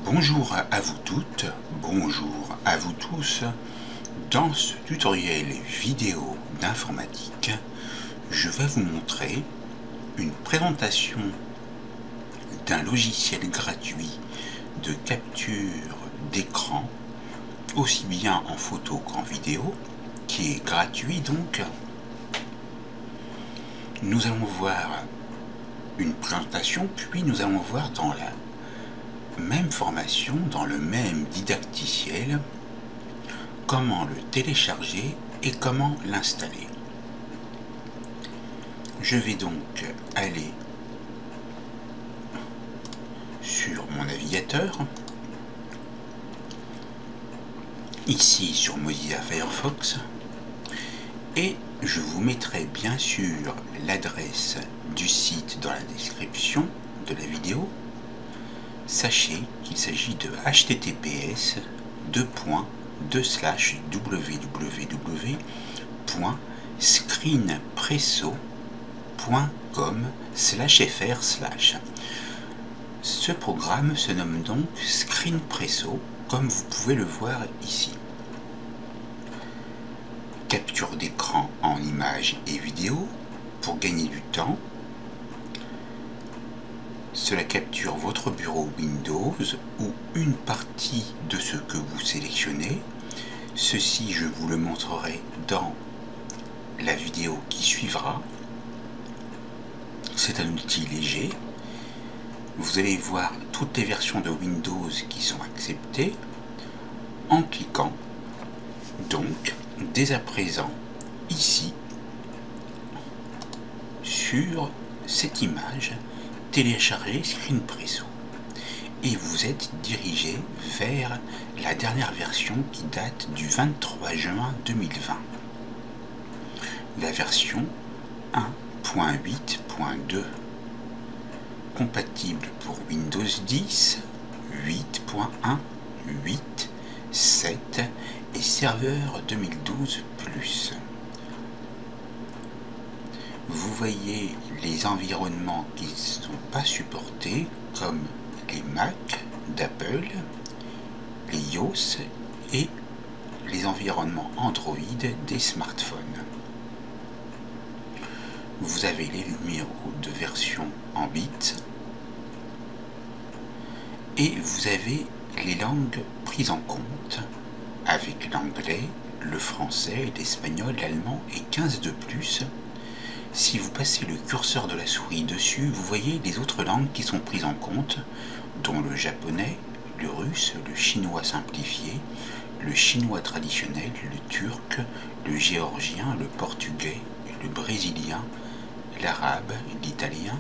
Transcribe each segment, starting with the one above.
Bonjour à vous toutes, bonjour à vous tous. Dans ce tutoriel vidéo d'informatique, je vais vous montrer une présentation d'un logiciel gratuit de capture d'écran, aussi bien en photo qu'en vidéo, qui est gratuit donc. Nous allons voir une présentation, puis nous allons voir dans la même formation, dans le même didacticiel, comment le télécharger et comment l'installer. Je vais donc aller sur mon navigateur, ici sur Mozilla Firefox, et je vous mettrai bien sûr l'adresse du site dans la description de la vidéo. Sachez qu'il s'agit de https://www.screenpresso.com/fr/. Ce programme se nomme donc ScreenPresso, comme vous pouvez le voir ici. Capture d'écran en images et vidéo pour gagner du temps. Cela capture votre bureau Windows ou une partie de ce que vous sélectionnez. Ceci, je vous le montrerai dans la vidéo qui suivra. C'est un outil léger. Vous allez voir toutes les versions de Windows qui sont acceptées en cliquant donc dès à présent ici sur cette image télécharger ScreenPresso et vous êtes dirigé vers la dernière version qui date du 23 juin 2020, la version 1.8.2, compatible pour Windows 10, 8.1, 8, 7 et serveur 2012+. Vous voyez les environnements qui ne sont pas supportés, comme les Mac d'Apple, les iOS et les environnements Android des smartphones. Vous avez les numéros de version en bits et vous avez les langues prises en compte avec l'anglais, le français, l'espagnol, l'allemand et 15 de plus. Si vous passez le curseur de la souris dessus, vous voyez les autres langues qui sont prises en compte, dont le japonais, le russe, le chinois simplifié, le chinois traditionnel, le turc, le géorgien, le portugais, le brésilien, l'arabe, l'italien,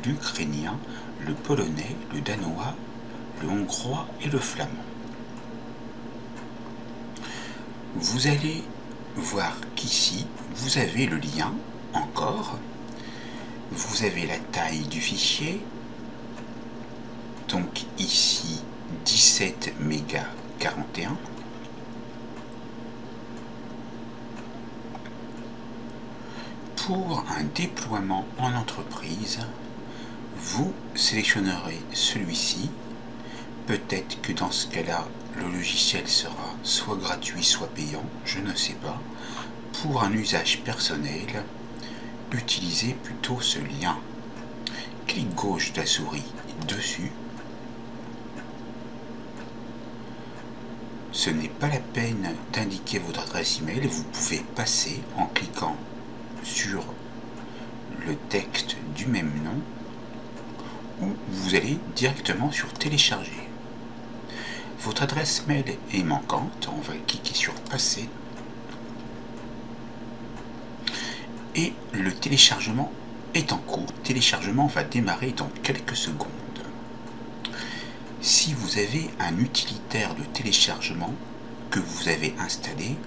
l'ukrainien, le polonais, le danois, le hongrois et le flamand. Vous allez voir qu'ici, vous avez le lien. Encore, vous avez la taille du fichier, donc ici 17 mégas 41. Pour un déploiement en entreprise, vous sélectionnerez celui-ci. Peut-être que dans ce cas-là, le logiciel sera soit gratuit, soit payant, je ne sais pas. Pour un usage personnel, utilisez plutôt ce lien. Clic gauche de la souris dessus. Ce n'est pas la peine d'indiquer votre adresse email, vous pouvez passer en cliquant sur le texte du même nom ou vous allez directement sur télécharger. Votre adresse mail est manquante, on va cliquer sur passer. Et le téléchargement est en cours. Le téléchargement va démarrer dans quelques secondes. Si vous avez un utilitaire de téléchargement que vous avez installé,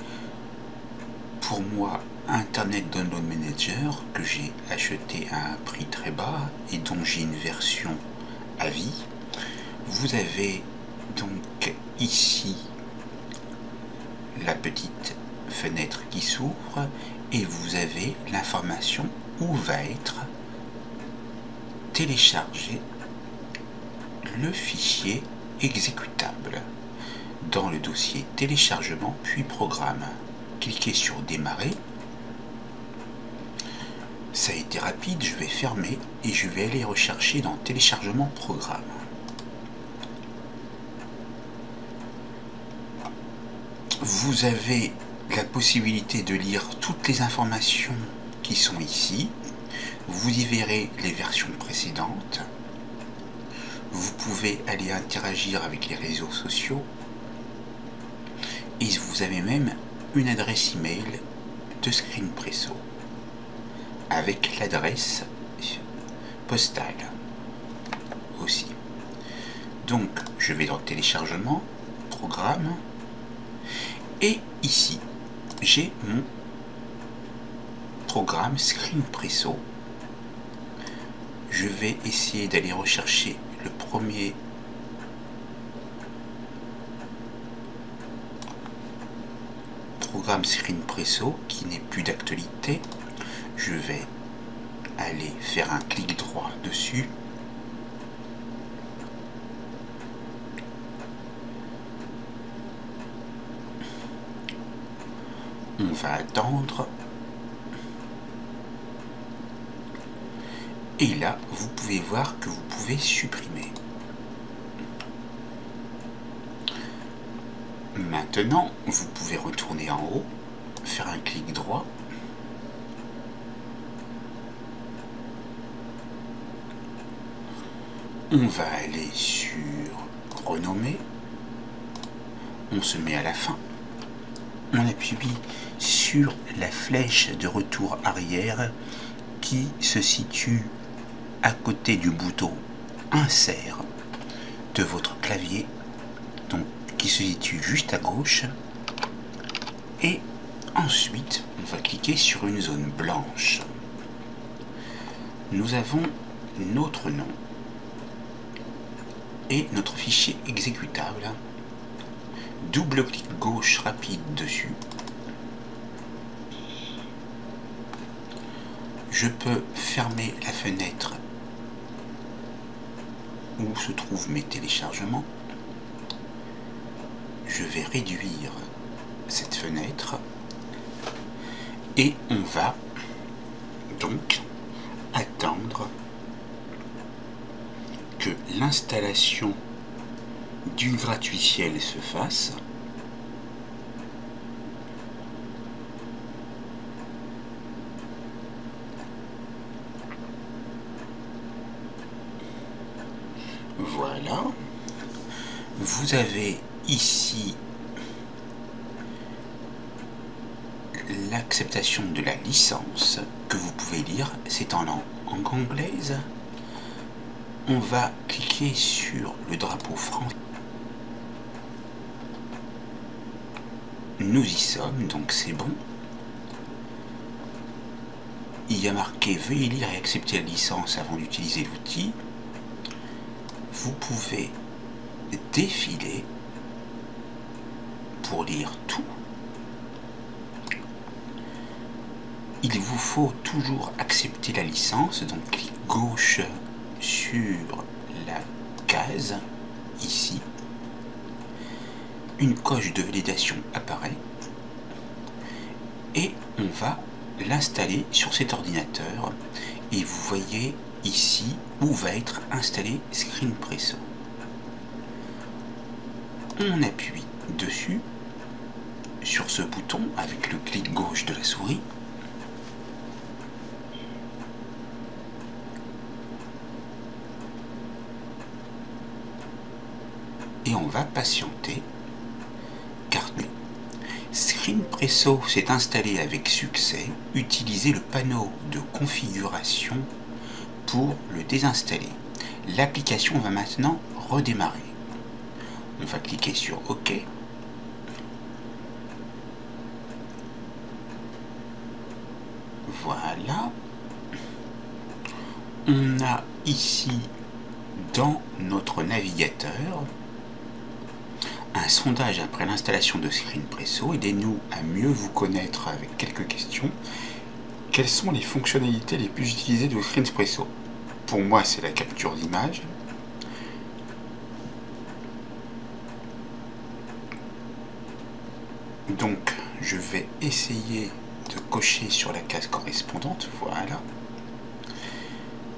pour moi Internet Download Manager, que j'ai acheté à un prix très bas et dont j'ai une version à vie, vous avez donc ici la petite fenêtre qui s'ouvre et vous avez l'information où va être téléchargé le fichier exécutable. Dans le dossier téléchargement puis programme, cliquez sur démarrer. Ça a été rapide, je vais fermer et je vais aller rechercher dans téléchargement programme. Vous avez la possibilité de lire toutes les informations qui sont ici. Vous y verrez les versions précédentes. Vous pouvez aller interagir avec les réseaux sociaux. Et vous avez même une adresse email de Screenpresso avec l'adresse postale aussi. Donc je vais dans téléchargement, programme, et ici j'ai mon programme Screenpresso. Je vais essayer d'aller rechercher le premier programme Screenpresso qui n'est plus d'actualité. Je vais aller faire un clic droit dessus. On va attendre. Et là, vous pouvez voir que vous pouvez supprimer. Maintenant, vous pouvez retourner en haut, faire un clic droit. On va aller sur renommer. On se met à la fin. On appuie sur la flèche de retour arrière qui se situe à côté du bouton insert de votre clavier, donc qui se situe juste à gauche, et ensuite on va cliquer sur une zone blanche. Nous avons notre nom et notre fichier exécutable. Double clic gauche rapide dessus. Je peux fermer la fenêtre où se trouvent mes téléchargements. Je vais réduire cette fenêtre et on va donc attendre que l'installation du gratuiciel se fasse. Voilà. Vous avez ici l'acceptation de la licence que vous pouvez lire. C'est en langue anglaise. On va cliquer sur le drapeau français. Nous y sommes, donc c'est bon. Il y a marqué « Veuillez lire et accepter la licence avant d'utiliser l'outil ». Vous pouvez défiler pour lire tout. Il vous faut toujours accepter la licence, donc clic gauche sur la case, ici. Une coche de validation apparaît et on va l'installer sur cet ordinateur et vous voyez ici où va être installé Screenpresso. On appuie dessus sur ce bouton avec le clic gauche de la souris. Et on va patienter car Screenpresso s'est installé avec succès. Utilisez le panneau de configuration pour le désinstaller. L'application va maintenant redémarrer. On va cliquer sur OK. Voilà. On a ici dans notre navigateur un sondage après l'installation de Screenpresso. Aidez-nous à mieux vous connaître avec quelques questions. Quelles sont les fonctionnalités les plus utilisées de Screenpresso? Pour moi, c'est la capture d'image. Donc je vais essayer de cocher sur la case correspondante, voilà.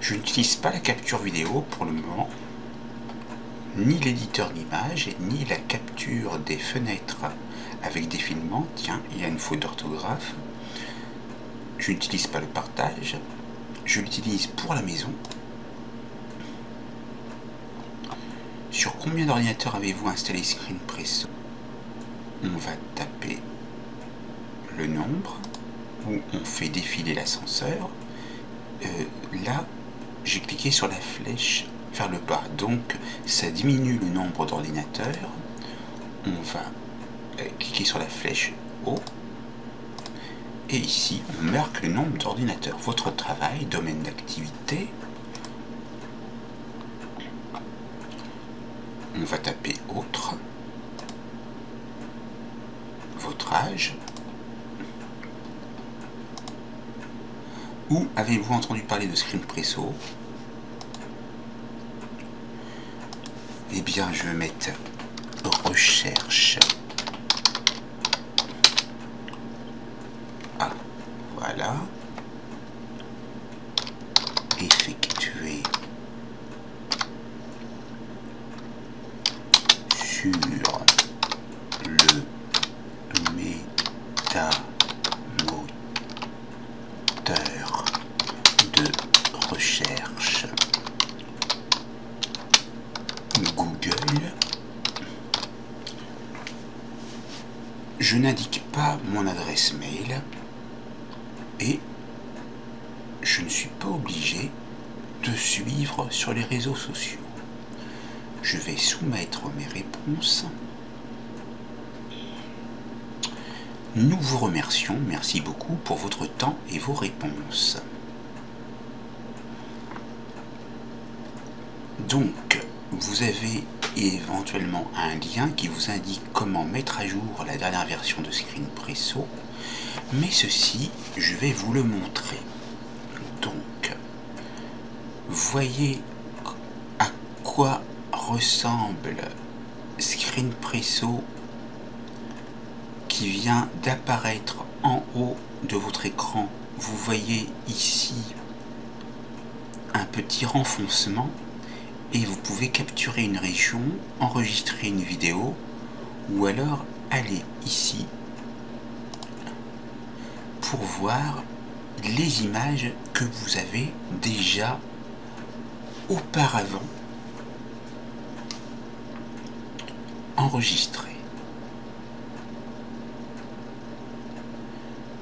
Je n'utilise pas la capture vidéo pour le moment, ni l'éditeur d'image, ni la capture des fenêtres avec défilement. Tiens, il y a une faute d'orthographe. Je n'utilise pas le partage, je l'utilise pour la maison. Sur combien d'ordinateurs avez-vous installé ScreenPresso? On va taper le nombre, où on fait défiler l'ascenseur. Là, j'ai cliqué sur la flèche vers le bas, donc ça diminue le nombre d'ordinateurs. On va cliquer sur la flèche haut, et ici on marque le nombre d'ordinateurs. Votre travail, domaine d'activité. On va taper autre, votre âge. Où avez-vous entendu parler de ScreenPresso? Eh bien, je vais mettre recherche. Ah, voilà. Effectuer sur le métamoteur de recherche Google. Je n'indique pas mon adresse mail et je ne suis pas obligé de suivre sur les réseaux sociaux. Je vais soumettre mes réponses. Nous vous remercions, merci beaucoup pour votre temps et vos réponses. Donc, vous avez éventuellement un lien qui vous indique comment mettre à jour la dernière version de ScreenPresso, mais ceci, je vais vous le montrer. Donc, voyez à quoi ressemble ScreenPresso qui vient d'apparaître en haut de votre écran. Vous voyez ici un petit renfoncement et vous pouvez capturer une région, enregistrer une vidéo ou alors aller ici pour voir les images que vous avez déjà auparavant enregistrées.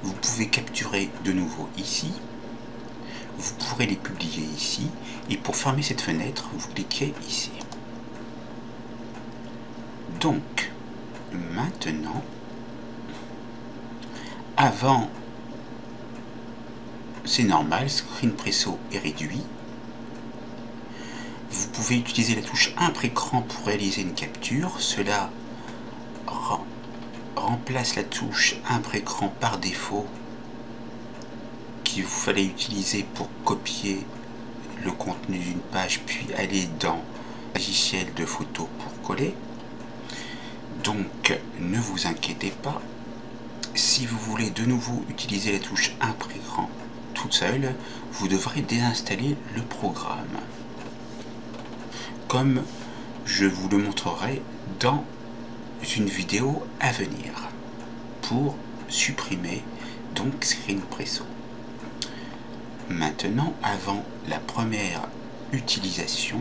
Vous pouvez capturer de nouveau ici, vous pourrez les publier ici, et pour fermer cette fenêtre, vous cliquez ici. Donc, maintenant, avant, c'est normal, ScreenPresso est réduit. Vous pouvez utiliser la touche impré-écran pour réaliser une capture. Cela remplace la touche impré-écran par défaut qu'il vous fallait utiliser pour copier le contenu d'une page puis aller dans le logiciel de photo pour coller. Donc ne vous inquiétez pas, si vous voulez de nouveau utiliser la touche impré-écran toute seule, vous devrez désinstaller le programme, comme je vous le montrerai dans une vidéo à venir pour supprimer donc ScreenPresso. Maintenant, avant la première utilisation,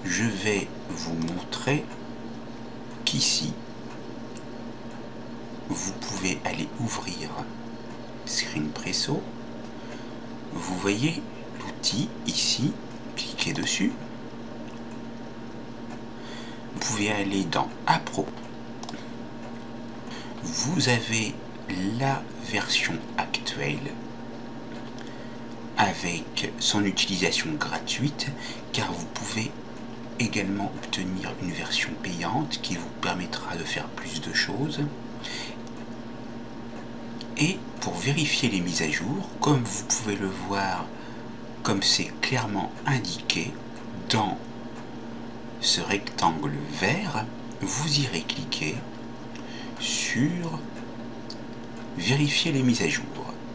je vais vous montrer qu'ici vous pouvez aller ouvrir ScreenPresso. Vous voyez l'outil ici, cliquez dessus. Vous pouvez aller dans Appro. Vous avez la version actuelle avec son utilisation gratuite, car vous pouvez également obtenir une version payante qui vous permettra de faire plus de choses. Et pour vérifier les mises à jour, comme vous pouvez le voir, comme c'est clairement indiqué dans ce rectangle vert, vous irez cliquer sur vérifier les mises à jour.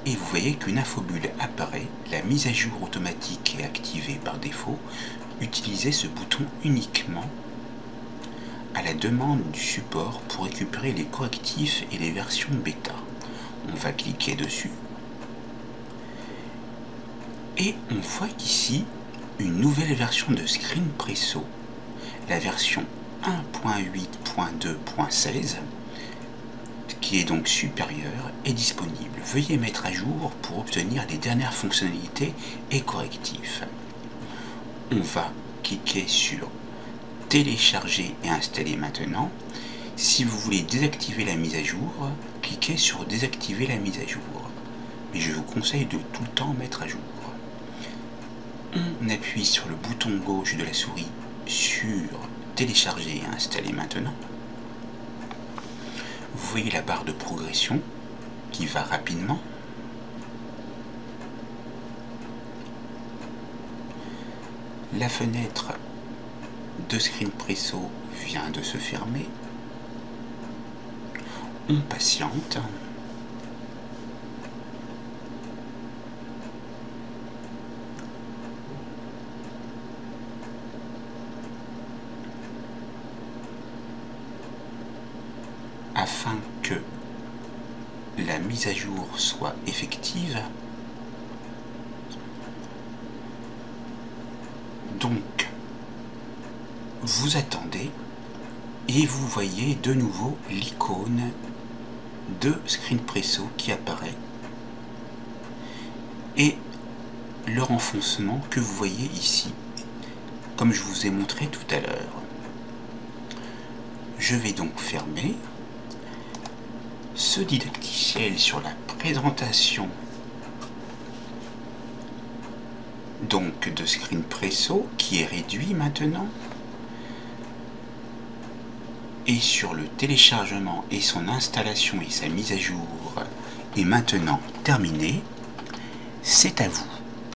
Et vous voyez qu'une infobulle apparaît. La mise à jour automatique est activée par défaut. Utilisez ce bouton uniquement à la demande du support pour récupérer les correctifs et les versions bêta. On va cliquer dessus. Et on voit qu'ici, une nouvelle version de Screenpresso, la version 1.8.2.16, qui est donc supérieure, est disponible. Veuillez mettre à jour pour obtenir les dernières fonctionnalités et correctifs. On va cliquer sur télécharger et installer maintenant. Si vous voulez désactiver la mise à jour, cliquez sur désactiver la mise à jour. Mais je vous conseille de tout le temps mettre à jour. On appuie sur le bouton gauche de la souris sur télécharger et installer maintenant. Vous voyez la barre de progression qui va rapidement. La fenêtre de Screenpresso vient de se fermer. On patiente. Afin que la mise à jour soit effective. Donc, vous attendez et vous voyez de nouveau l'icône de Screenpresso qui apparaît et le renfoncement que vous voyez ici, comme je vous ai montré tout à l'heure. Je vais donc fermer ce didacticiel sur la présentation donc de Screenpresso qui est réduit maintenant, et sur le téléchargement et son installation et sa mise à jour est maintenant terminé. C'est à vous.